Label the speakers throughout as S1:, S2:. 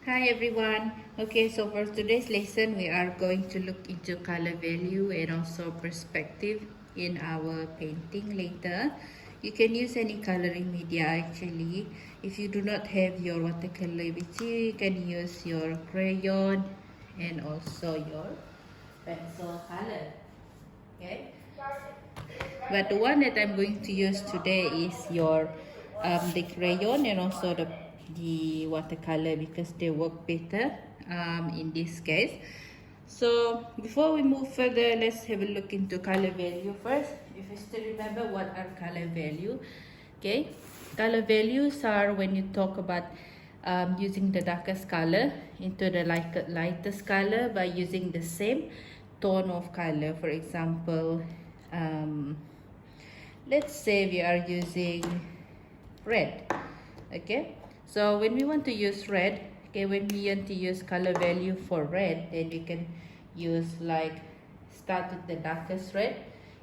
S1: Hi everyone. Okay, so for today's lesson, we are going to look into color value and also perspective in our painting later. You can use any coloring media actually. If you do not have your watercolor with you, you can use your crayon and also your pencil color. Okay. But the one that I'm going to use today is your the crayon and also the watercolor because they work better in this case. So before we move further, let's have a look into color value first. If you still remember what are color value, okay? Color values are when you talk about using the darkest color into the lightest color by using the same tone of color. For example, let's say we are using red. Okay, so when we want to use red, okay, when we want to use color value for red, then we can use like start with the darkest red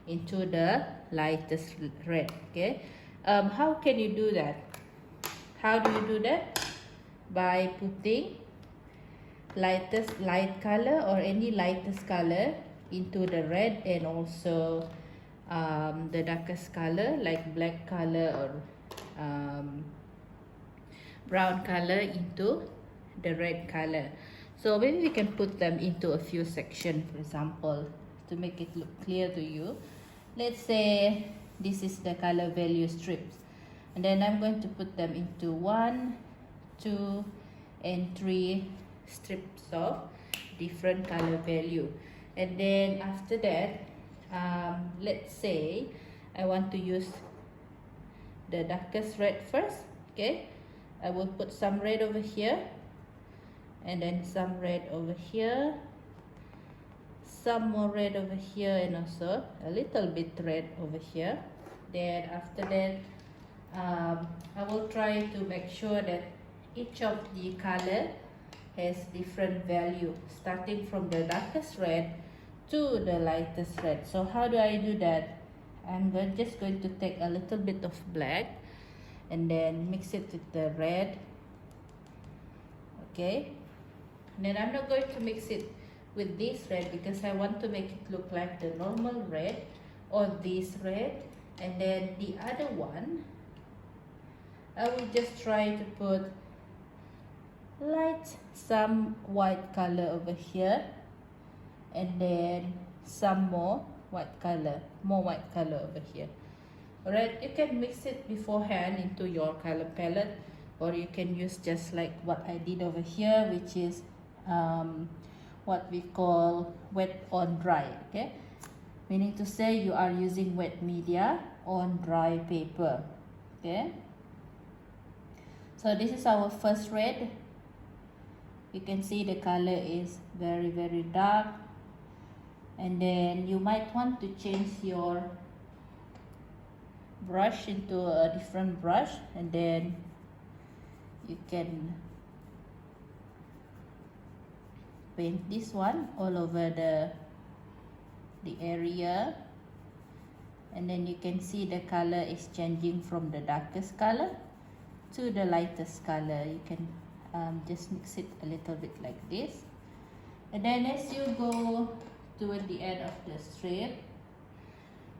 S1: into the lightest red. Okay, how can you do that? How do you do that? By putting light color or any lightest color into the red and also the darkest color like black color or brown color into the red color. So maybe we can put them into a few sections, for example, to make it look clear to you. Let's say this is the color value strips, and then I'm going to put them into 1, 2, and 3 strips of different color value. And then after that, let's say I want to use the darkest red first. Okay, I will put some red over here and then some red over here, some more red over here, and also a little bit red over here. Then after that, I will try to make sure that each of the color has different value starting from the darkest red to the lightest red. So how do I do that? I'm just going to take a little bit of black and then mix it with the red. Okay, and then I'm not going to mix it with this red because I want to make it look like the normal red or this red. And then the other one, I will just try to put some white color over here and then some more white color over here. Alright, you can mix it beforehand into your color palette, or you can use just like what I did over here, which is what we call wet on dry. Okay, meaning to say you are using wet media on dry paper. Okay, so this is our first red. You can see the color is very dark, and then you might want to change your brush into a different brush, and then you can paint this one all over the area, and then you can see the color is changing from the darkest color to the lightest color. You can just mix it a little bit like this, and then as you go toward the end of the strip,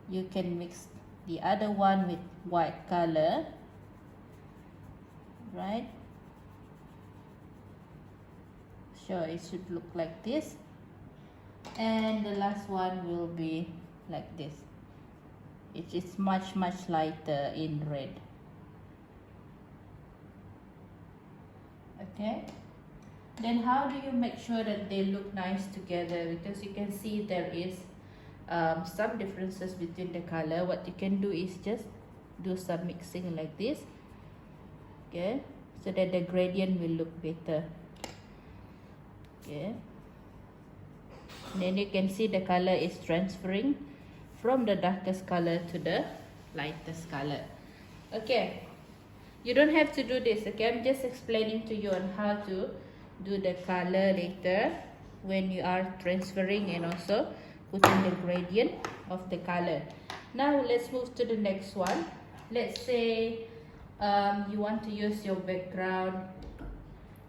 S1: you can mix the other one with white color, right? So it should look like this, and the last one will be like this. It is much lighter in red. Okay, then how do you make sure that they look nice together? Because you can see there is some differences between the color. What you can do is just do some mixing like this, okay, so that the gradient will look better. Okay, and then you can see the color is transferring from the darkest color to the lightest color. Okay, you don't have to do this. Okay, I'm just explaining to you on how to do the color later when you are transferring and also putting the gradient of the color. Now let's move to the next one. Let's say you want to use your background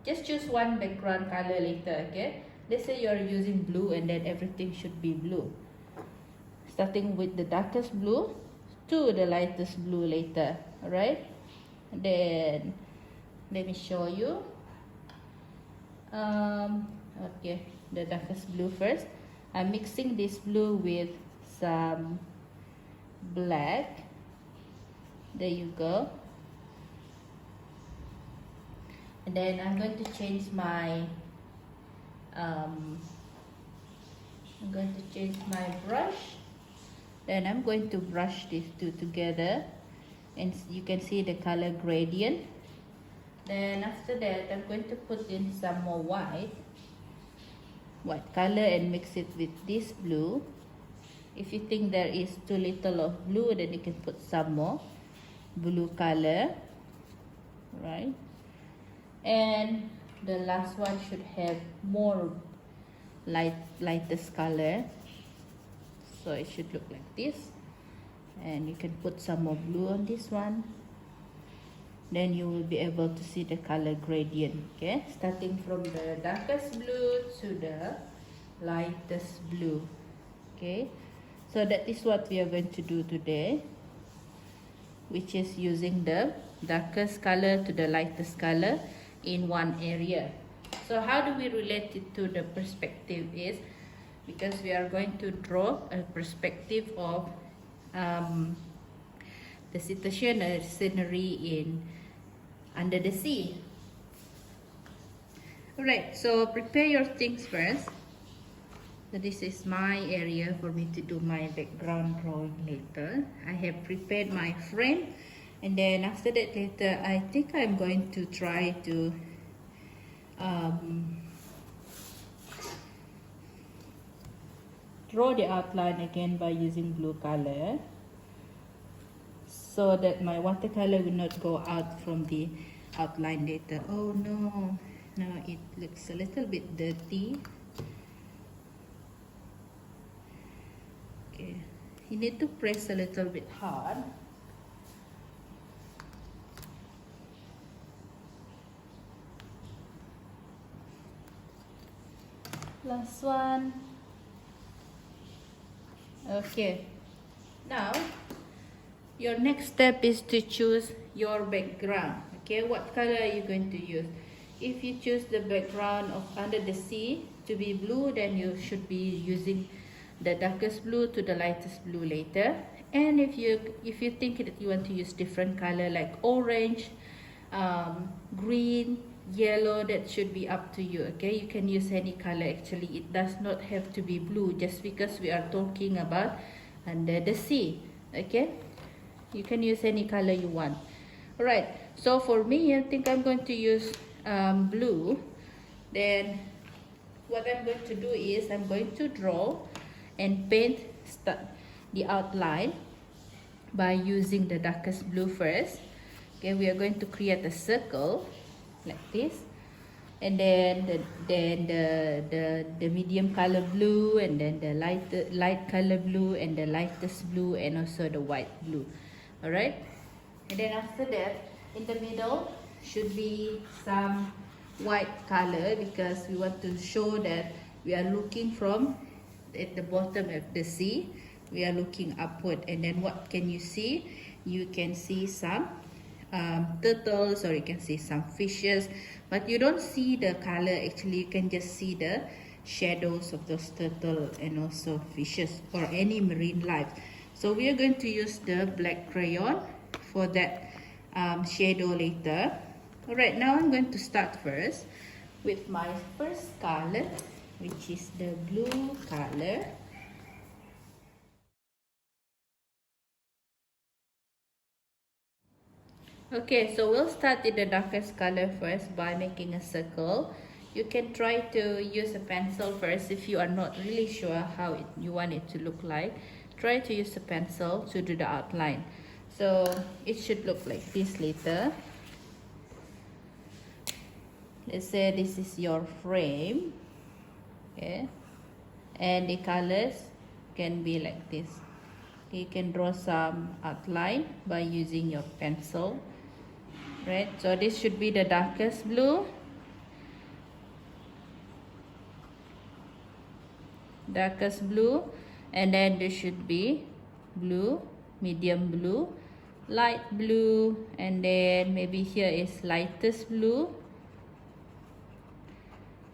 S1: just choose one background color later, okay? Let's say you're using blue and then everything should be blue. Starting with the darkest blue to the lightest blue later, alright? Then let me show you. Okay, the darkest blue first. I'm mixing this blue with some black. There you go. And then I'm going to change my brush. Then I'm going to brush these two together, and you can see the color gradient. Then after that, I'm going to put in some more white color and mix it with this blue. If you think there is too little of blue, then you can put some more blue color, right? And the last one should have more lightest color, so it should look like this. And you can put some more blue on this one. Then you will be able to see the color gradient, okay? Starting from the darkest blue to the lightest blue, okay? So that is what we are going to do today, which is using the darkest color to the lightest color in one area. So how do we relate it to the perspective is, because we are going to draw a perspective of the situation or scenery in under the sea. Alright, so prepare your things first. So this is my area for me to do my background drawing later. I have prepared my frame, and then after that later I think I'm going to try to draw the outline again by using blue color, so that my watercolor will not go out from the outline later. Oh no, now it looks a little bit dirty. Okay, you need to press a little bit hard. Last one. Okay, now your next step is to choose your background. Okay, what color are you going to use? If you choose the background of under the sea to be blue, then you should be using the darkest blue to the lightest blue later. And if you think that you want to use different color like orange, green, yellow, that should be up to you. Okay, you can use any color. Actually, it does not have to be blue just because we are talking about under the sea. Okay, you can use any color you want. Alright, so for me, I think I'm going to use blue. Then what I'm going to do is I'm going to draw and paint the outline by using the darkest blue first. Okay, we are going to create a circle like this, and then the medium color blue, and then the light color blue, and the lightest blue, and also the white blue. All right, and then after that, in the middle should be some white color, because we want to show that we are looking from at the bottom of the sea. We are looking upward, and then what can you see? You can see some turtles, or you can see some fishes, but you don't see the color. Actually, you can just see the shadows of those turtles and also fishes or any marine life. So we are going to use the black crayon for that shadow later. Alright, now I'm going to start first with my first color, which is the blue color. Okay, so we'll start with the darkest color first by making a circle. You can try to use a pencil first if you are not really sure how you want it to look like. Try to use a pencil to do the outline. So it should look like this later. Let's say this is your frame. Okay, and the colors can be like this. Okay, you can draw some outline by using your pencil. Right, so this should be the darkest blue, darkest blue, and then there should be blue, medium blue, light blue, and then maybe here is lightest blue,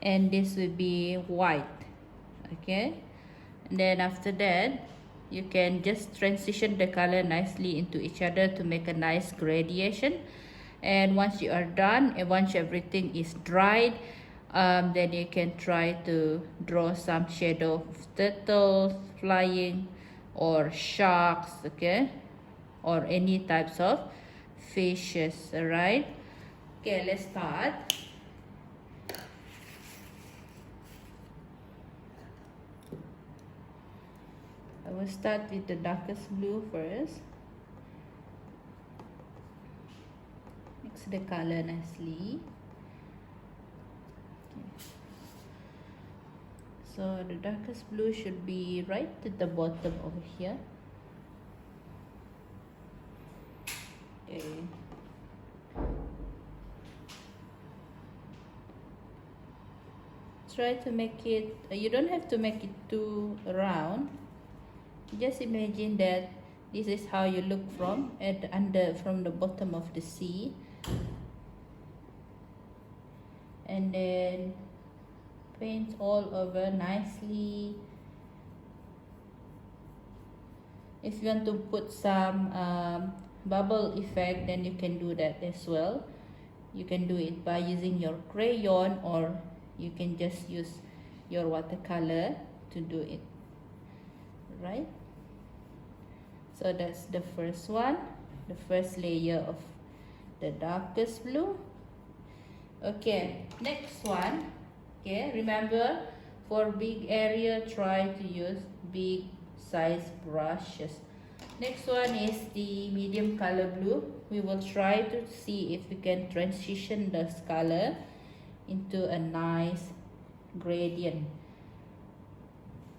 S1: and this will be white. Okay, and then after that you can just transition the color nicely into each other to make a nice gradation. And once you are done, and once everything is dried, then you can try to draw some shadow of turtles flying, or sharks, okay, or any types of fishes. All right, okay, let's start. I will start with the darkest blue first. Mix the color nicely. Okay. So the darkest blue should be right at the bottom over here. Okay. Try to make it, you don't have to make it too round. Just imagine that this is how you look from from the bottom of the sea, and then paint all over nicely. If you want to put some bubble effect, then you can do that as well. You can do it by using your crayon, or you can just use your watercolor to do it, right? So that's the first one, the first layer of the darkest blue. Okay, next one. Okay, remember, for big area, try to use big size brushes. Next one is the medium color blue. We will try to see if we can transition this color into a nice gradient.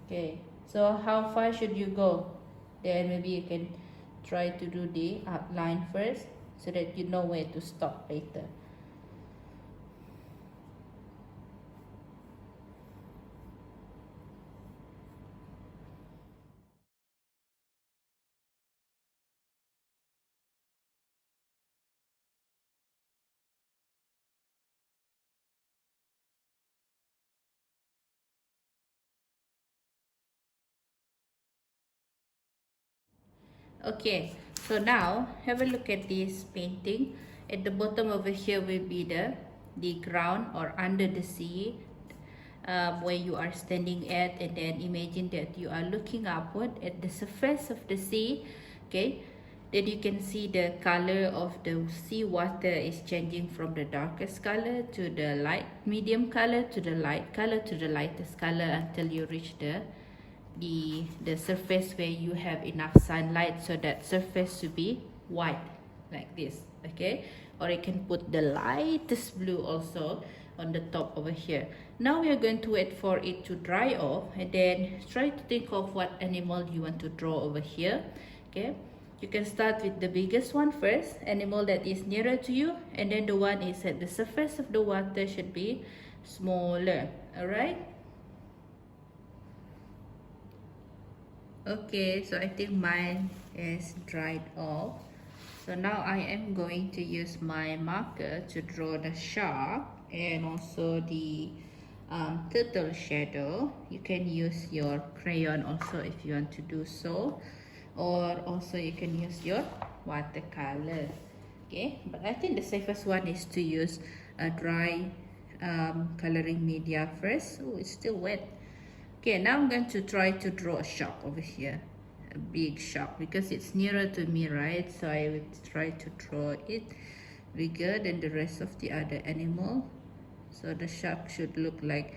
S1: Okay, so how far should you go? Then maybe you can try to do the outline first, so that you know where to stop later. Okay, so now have a look at this painting. At the bottom over here will be the ground, or under the sea, where you are standing at, and then imagine that you are looking upward at the surface of the sea. Okay, then you can see the color of the sea water is changing from the darkest color to the light medium color to the light color to the lightest color, until you reach the surface where you have enough sunlight, so that surface to be white like this. Okay, or you can put the lightest blue also on the top over here. Now we are going to wait for it to dry off, and then try to think of what animal you want to draw over here. Okay, you can start with the biggest one first, animal that is nearer to you, and then the one is at the surface of the water should be smaller. All right. Okay, so I think mine is dried off. So now I am going to use my marker to draw the shark, and also the turtle shadow. You can use your crayon also if you want to do so, or also you can use your watercolor. Okay, but I think the safest one is to use a dry coloring media first. Oh, it's still wet. Okay, now I'm going to try to draw a shark over here, a big shark, because it's nearer to me, right? So I will try to draw it bigger than the rest of the other animal. So the shark should look like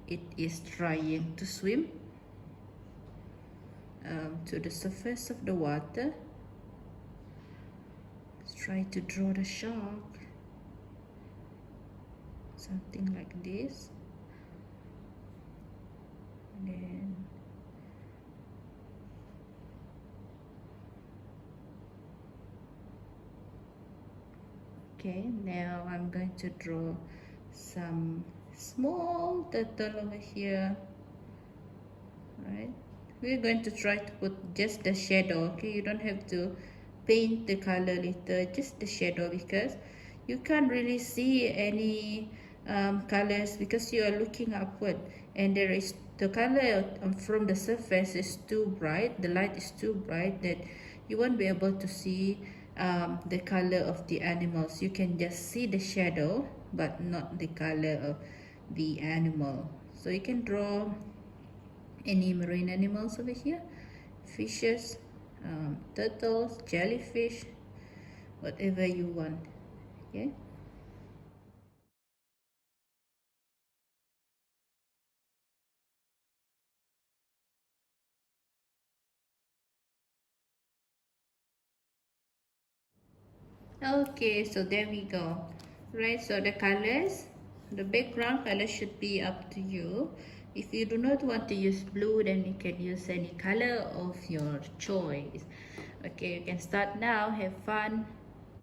S1: it is trying to swim to the surface of the water. Let's try to draw the shark, something like this. And then okay, now I'm going to draw some small turtle over here, right? We're going to try to put just the shadow, okay? You don't have to paint the color later, just the shadow, because you can't really see any colors because you are looking upward, and there is the color from the surface is too bright, the light is too bright that you won't be able to see the color of the animals. You can just see the shadow but not the color of the animal. So you can draw any marine animals over here, fishes, turtles, jellyfish, whatever you want. Okay. Okay, so there we go. Right, so the colors, the background color should be up to you. If you do not want to use blue, then you can use any color of your choice. Okay, you can start now. Have fun.